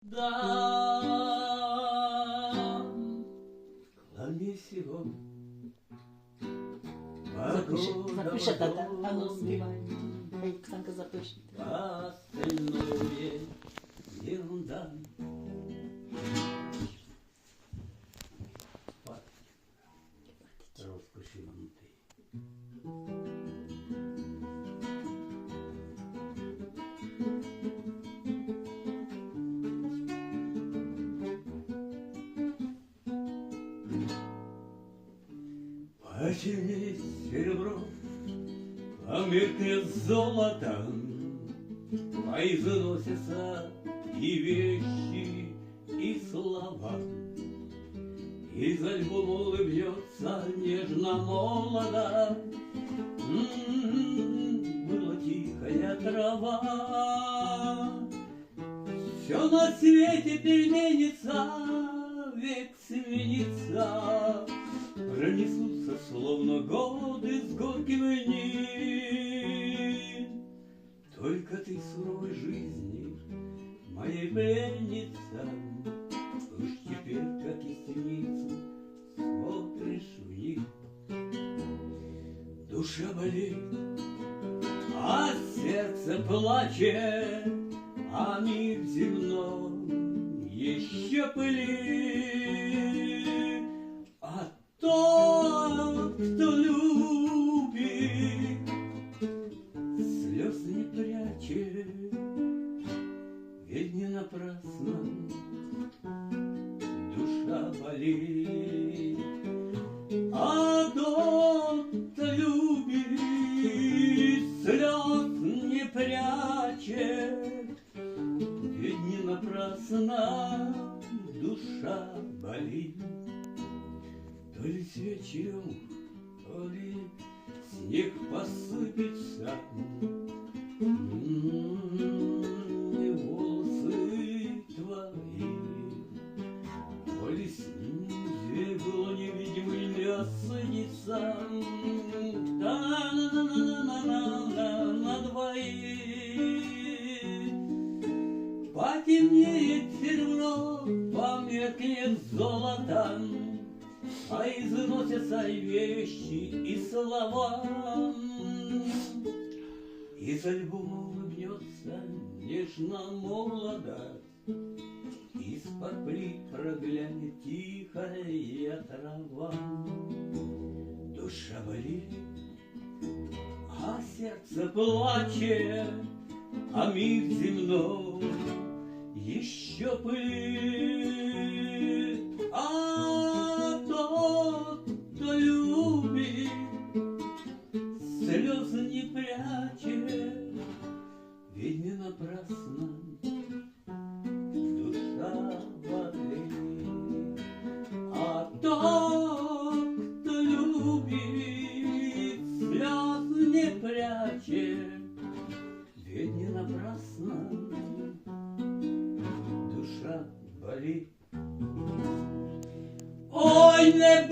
Да, клонись его. Запиши, да, а ну спевай. Эй, Оксанка запишет. Остальное ерунда. Розкоші манти. Потемнеет серебро, померкнет золото, поизносятся и вещи, и слова. Из альбома улыбнется нежно молодо. Была тихая трава. Все на свете переменится, век сменится. Пронесутся, словно годы с горьким дни. Только ты суровой жизни, моей пленница, уж теперь, как и синицу, смотришь в них. Душа болит, а сердце плачет, а мир земной еще пылит. А тот, кто любит, слез не прячет, ведь не напрасно душа болит. А тот, кто любит, слез не прячет, ведь не напрасно душа болит. То ли вечером, то ли снег посыпется, и волосы твои, то ли снег было невидимый не осадится, на двоих. Потемнеет серебро, померкнет золото, а износятся и вещи, и слова. Из альбома улыбнется нежно молодо, из-под плит проглянет тихая трава. Душа болит, а сердце плачет, а мир земной еще пылит. А тот, кто любит, слез не прячет, ведь не напрасно душа болит. А тот, кто любит, слез не прячет, ведь не напрасно душа болит. Ой, не